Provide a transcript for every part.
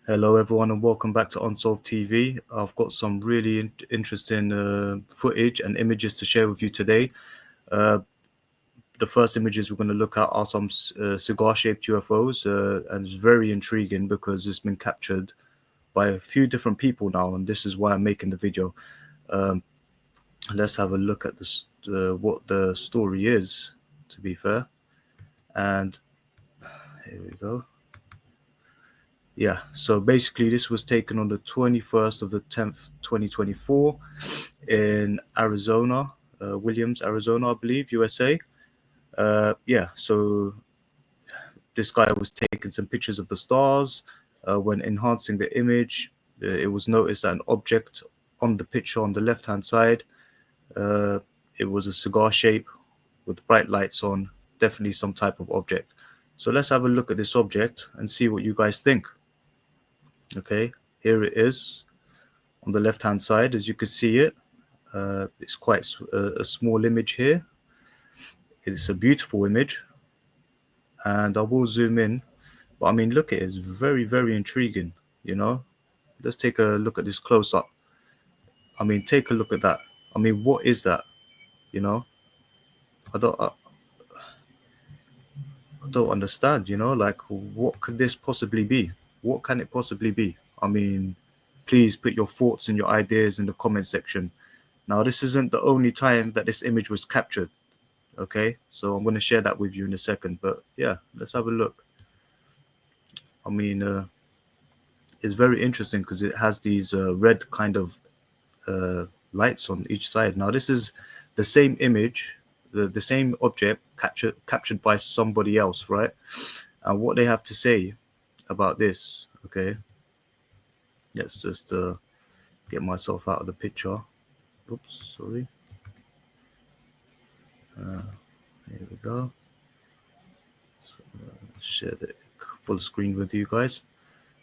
Hello, everyone, and welcome back to Unsolved TV. I've got some really interesting footage and images to share with you today. Uh, the first images we're going to look at are some cigar-shaped UFOs, and it's very intriguing because it's been captured by a few different people now, and this is why I'm making the video. Um, let's have a look at this, what the story is, to be fair. And here we go. Yeah, so basically this was taken on the 21st of the 10th, 2024 in Arizona, Williams, Arizona, I believe, USA. Yeah, so this guy was taking some pictures of the stars. When enhancing the image, it was noticed that an object on the picture on the left-hand side, uh, it was a cigar shape with bright lights on, definitely some type of object. So let's have a look at this object and see what you guys think. Okay, here it is on the left hand side, as you can see it. It's quite a small image here. It's a beautiful image, and I will zoom in, but I mean, look at it, it's very intriguing, you know. Let's take a look at this close up. I mean, take a look at that. I mean, what is that, you know? I don't understand, you know, like, what could this possibly be? What can it possibly be? I mean, please put your thoughts and your ideas in the comment section. Now, this isn't the only time that this image was captured, okay? So I'm going to share that with you in a second, but yeah, let's have a look. I mean, it's very interesting because it has these red kind of lights on each side. Now, this is the same image, the same object captured by somebody else, right? And what they have to say about this, okay? Let's just get myself out of the picture. Oops, sorry. Here we go. So, share the full screen with you guys.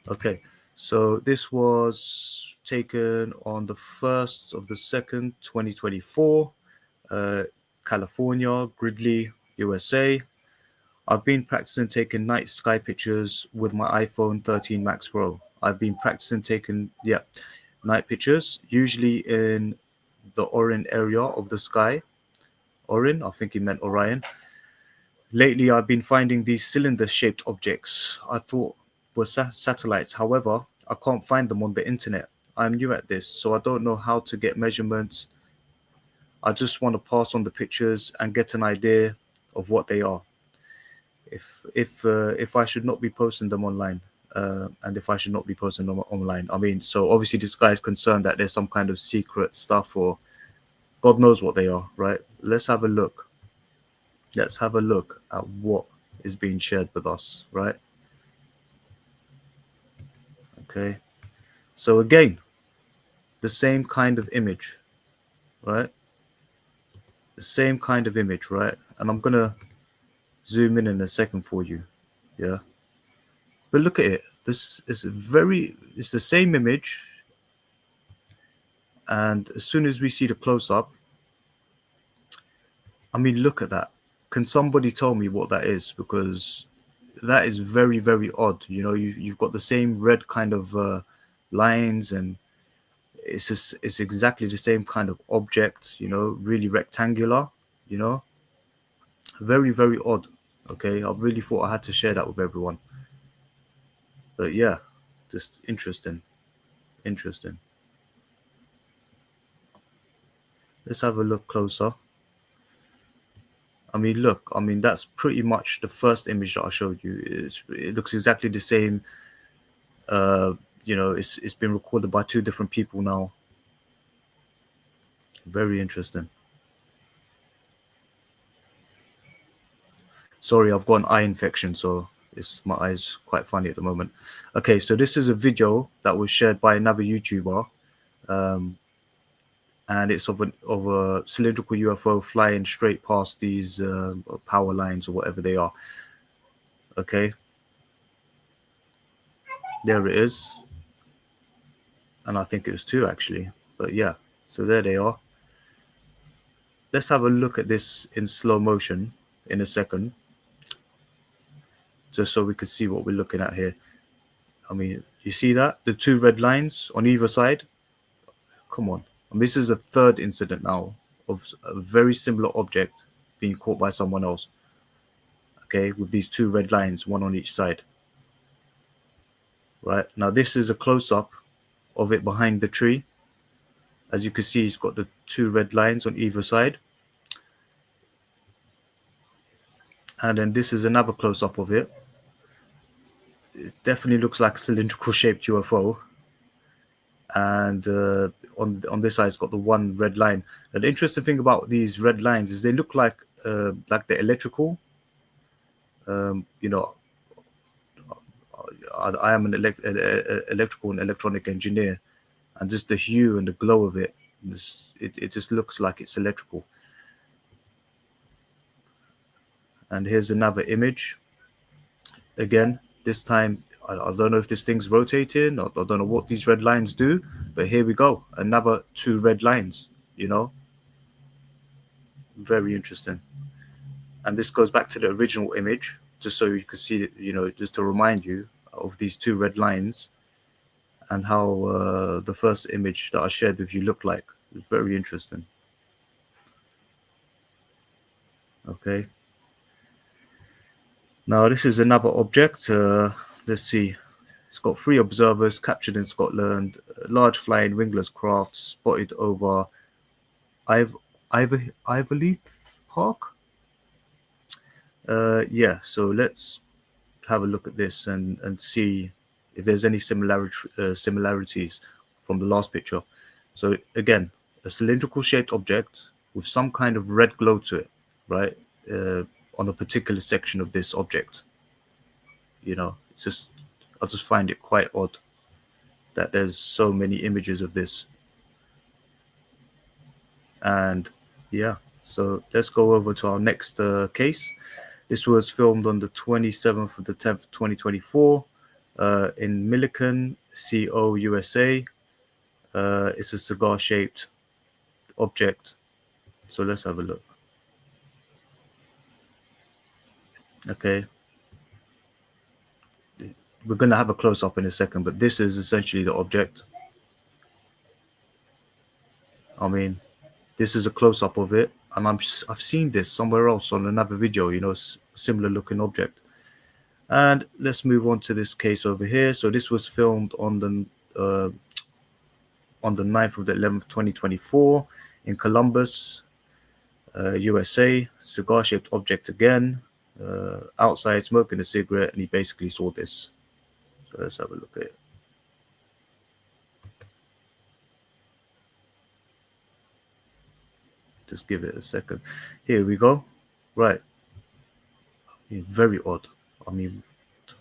Okay, so this was taken on the 1st of the 2nd, 2024, California, Gridley, USA. I've been practicing taking night sky pictures with my iPhone 13 Max Pro. I've been practicing taking, night pictures, usually in the Orion area of the sky. Orion, I think he meant Orion. Lately, I've been finding these cylinder-shaped objects I thought were satellites. However, I can't find them on the internet. I'm new at this, so I don't know how to get measurements. I just want to pass on the pictures and get an idea of what they are. If I should not be posting them online, and if I should not be posting them online. I mean, so obviously this guy is concerned that there's some kind of secret stuff, or God knows what they are, right? Let's have a look. Let's have a look at what is being shared with us, right? Okay. So again, the same kind of image, right? The same kind of image, right? And I'm gonna zoom in a second for you, yeah. But look at it. This is it's the same image, and as soon as we see the close up, I mean, look at that. Can somebody tell me what that is? Because that is very odd. You know, you've got the same red kind of lines, and it's exactly the same kind of object. You know, really rectangular. You know, very odd. Okay, I really thought I had to share that with everyone. But yeah, just interesting. Let's have a look closer. I mean, look, I mean, that's pretty much the first image that I showed you. It looks exactly the same. You know, it's been recorded by two different people now. Very interesting. Sorry, I've got an eye infection, so my eyes quite funny at the moment. Okay, so this is a video that was shared by another YouTuber, and it's of a cylindrical UFO flying straight past these power lines or whatever they are. Okay, there it is, and I think it was two actually, but yeah, so there they are. Let's have a look at this in slow motion in a second, just so we can see what we're looking at here. I mean, you see that? The two red lines on either side? Come on. And this is the third incident now of a very similar object being caught by someone else. Okay, with these two red lines, one on each side. Right, now this is a close-up of it behind the tree. As you can see, it's got the two red lines on either side. And then this is another close-up of it. It definitely looks like a cylindrical shaped UFO. And on this side, it's got the one red line. And the interesting thing about these red lines is they look like the electrical. You know, I am an electrical and electronic engineer, and just the hue and the glow of it, it just looks like it's electrical. And here's another image. Again, this time, I don't know if this thing's rotating, or I don't know what these red lines do, but here we go. Another two red lines, you know. Very interesting. And this goes back to the original image, just so you can see it, you know, just to remind you of these two red lines and how the first image that I shared with you looked like. It's very interesting. Okay. Now this is another object. Let's see. It's got 3 observers captured in Scotland. A large flying wingless craft spotted over Iverleith Park. Yeah, so let's have a look at this and see if there's any similarities from the last picture. So again, a cylindrical shaped object with some kind of red glow to it, right? On a particular section of this object. You know, it's just, I just find it quite odd that there's so many images of this. And yeah, so let's go over to our next case. This was filmed on the 27th of the 10th, 2024 in Milliken, CO, USA. It's a cigar-shaped object. So let's have a look. Okay. We're going to have a close-up in a second, but this is essentially the object. I mean, this is a close-up of it, and I've seen this somewhere else on another video, you know, similar looking object. And let's move on to this case over here. So this was filmed on the 9th of the 11th, 2024 in Columbus, USA. Cigar-shaped object again, outside smoking a cigarette, and he basically saw this. So let's have a look at it. Just give it a second. Here we go. Right. Very odd. I mean,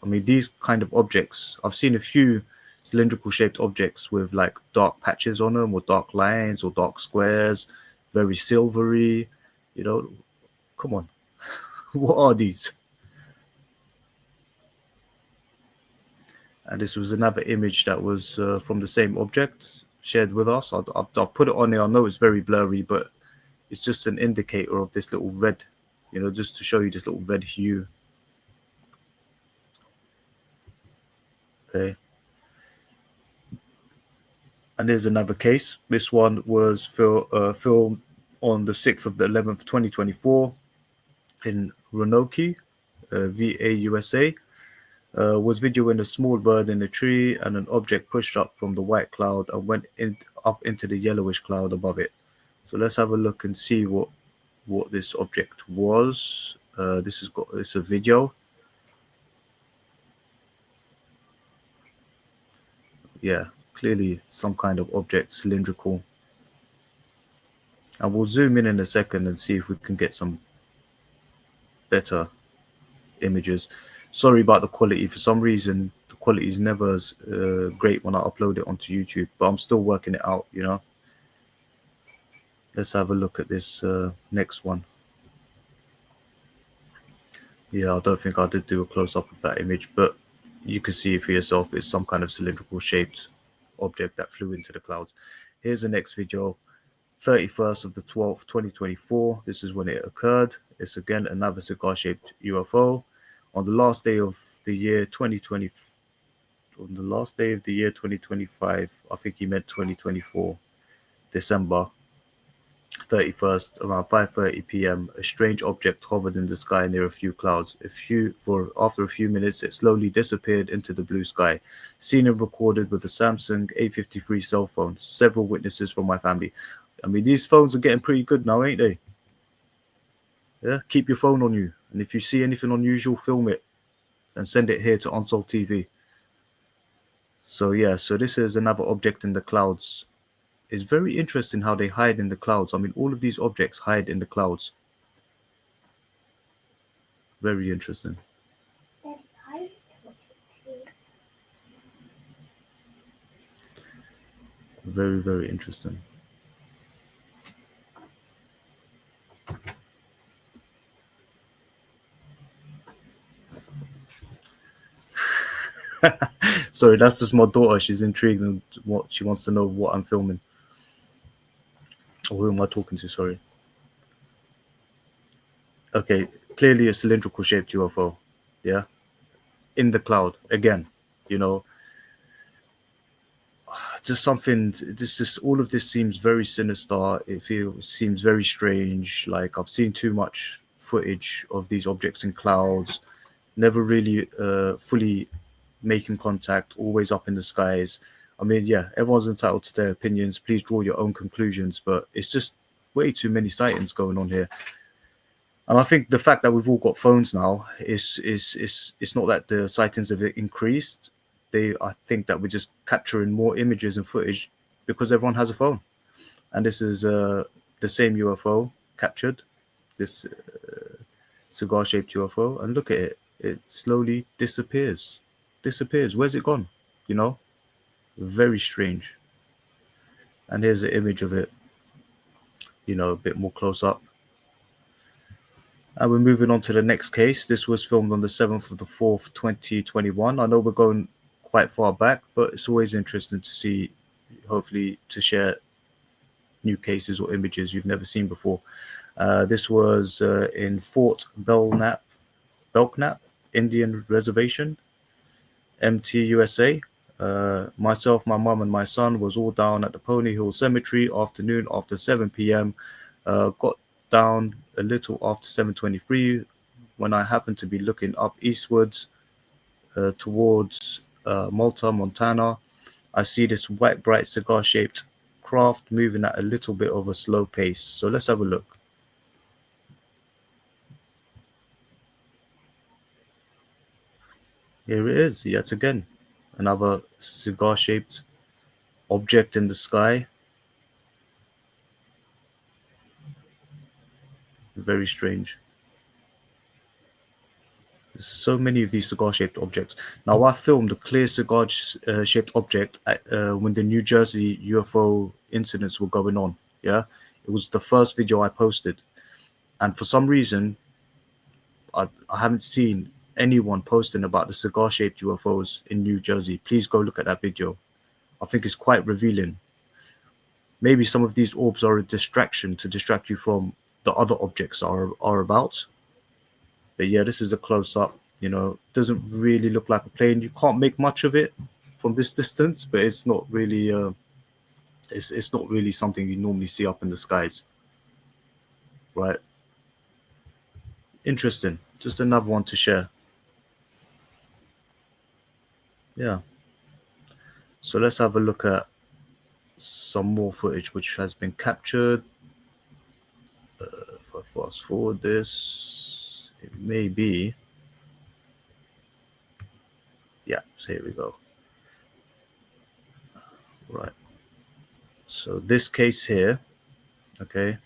these kind of objects, I've seen a few cylindrical shaped objects with like dark patches on them, or dark lines, or dark squares, very silvery, you know. Come on. What are these? And this was another image that was from the same object shared with us. I'll put it on there. I know it's very blurry, but it's just an indicator of this little red, you know, just to show you this little red hue. Okay. And there's another case. This one was filmed on the 6th of the 11th, 2024 in Roanoke, VA, USA. Was videoing a small bird in a tree, and an object pushed up from the white cloud and went up into the yellowish cloud above it. So let's have a look and see what this object was. It's a video. Yeah, clearly some kind of object, cylindrical. And we'll zoom in a second and see if we can get some better images. Sorry about the quality. For some reason, the quality is never as great when I upload it onto YouTube, but I'm still working it out, you know. Let's have a look at this next one. Yeah, I don't think I did do a close-up of that image, but you can see it for yourself. It's some kind of cylindrical shaped object that flew into the clouds. Here's the next video, 31st of the 12th, 2024. This is when it occurred. It's again another cigar-shaped UFO. On the last day of the year 2020, on the last day of the year 2025, I think he meant 2024, December 31st, around 5:30 p.m., a strange object hovered in the sky near a few clouds. After a few minutes, it slowly disappeared into the blue sky. Seen and recorded with a Samsung A53 cell phone. Several witnesses from my family. I mean, these phones are getting pretty good now, ain't they? Yeah, keep your phone on you, and if you see anything unusual, film it and send it here to Unsolved TV. So yeah, so this is another object in the clouds. It's very interesting how they hide in the clouds. I mean, all of these objects hide in the clouds. Very interesting. Very, very interesting. Sorry, that's just my daughter. She's intrigued and what she wants to know what I'm filming. Or who am I talking to? Sorry. Okay, clearly a cylindrical shaped UFO. Yeah, in the cloud again. You know, just something. This just all of this seems very sinister. Seems very strange. Like I've seen too much footage of these objects in clouds. Never really fully making contact, always up in the skies. I mean, yeah, everyone's entitled to their opinions. Please draw your own conclusions, but it's just way too many sightings going on here. And I think the fact that we've all got phones now is it's not that the sightings have increased. I think that we're just capturing more images and footage because everyone has a phone. And this is the same UFO captured, this cigar-shaped UFO, and look at it. It slowly disappears. Where's it gone? You know, very strange. And here's an image of it, you know, a bit more close up. And we're moving on to the next case. This was filmed on the 7th of the 4th, 2021. I know we're going quite far back, but it's always interesting to see, hopefully, to share new cases or images you've never seen before. This was in Fort Belknap Indian Reservation, MT, USA. Myself, my mum, and my son was all down at the Pony Hill Cemetery afternoon after 7 p.m. Got down a little after 7:23 when I happened to be looking up eastwards towards Malta, Montana. I see this white, bright cigar-shaped craft moving at a little bit of a slow pace. So let's have a look. Here it is, yet again. Another cigar-shaped object in the sky. Very strange. There's so many of these cigar-shaped objects. Now, I filmed a clear cigar-shaped object when the New Jersey UFO incidents were going on. Yeah, it was the first video I posted, and for some reason, I haven't seen anyone posting about the cigar-shaped UFOs in New Jersey. Please go look at that video. I think it's quite revealing. Maybe some of these orbs are a distraction to distract you from the other objects are about. But yeah, this is a close-up. You know, doesn't really look like a plane. You can't make much of it from this distance, but it's not really it's not really something you normally see up in the skies, right? Interesting. Just another one to share. Yeah. So let's have a look at some more footage which has been captured. If I fast forward this, it may be. Yeah, so here we go. Right. So this case here, okay.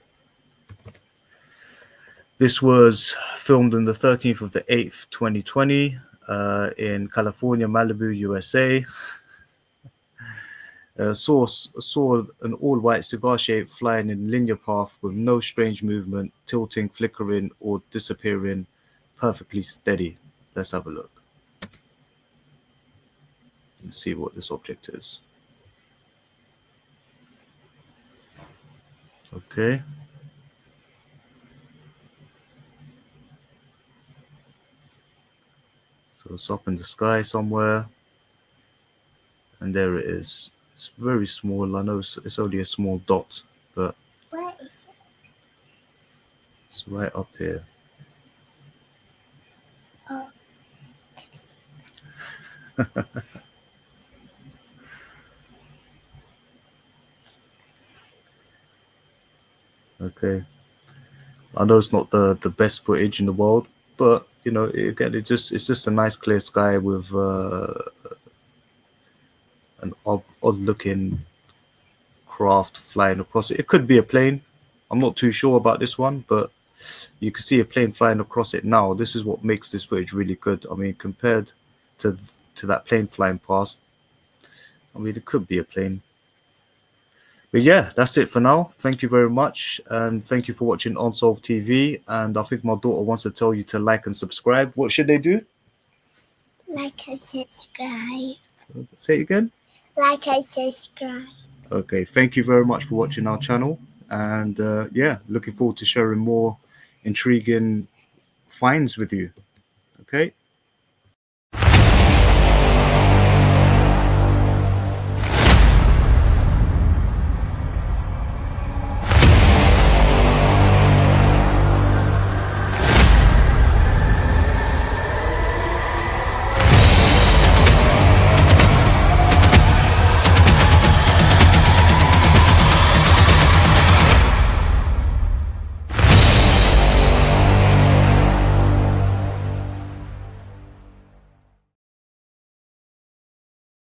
This was filmed on the 13th of the 8th, 2020, in California, Malibu, USA. Saw an all-white cigar shape flying in linear path with no strange movement, tilting, flickering, or disappearing, perfectly steady. Let's have a look and see what this object is. Okay. So it's up in the sky somewhere. And there it is. It's very small. I know it's only a small dot, but Where is it? it's right up here. Oh. Okay. I know it's not the best footage in the world, but you know, again, it's just a nice clear sky with an odd looking craft flying across it. It could be a plane. I'm not too sure about this one, but you can see a plane flying across it now. This is what makes this footage really good. I mean, compared to that plane flying past, I mean, it could be a plane. But yeah, that's it for now. Thank you very much, and thank you for watching Unsolved TV. And I think my daughter wants to tell you to like and subscribe. What should they do? Like and subscribe. Say it again. Like and subscribe. Okay, thank you very much for watching our channel, and yeah, looking forward to sharing more intriguing finds with you. Okay.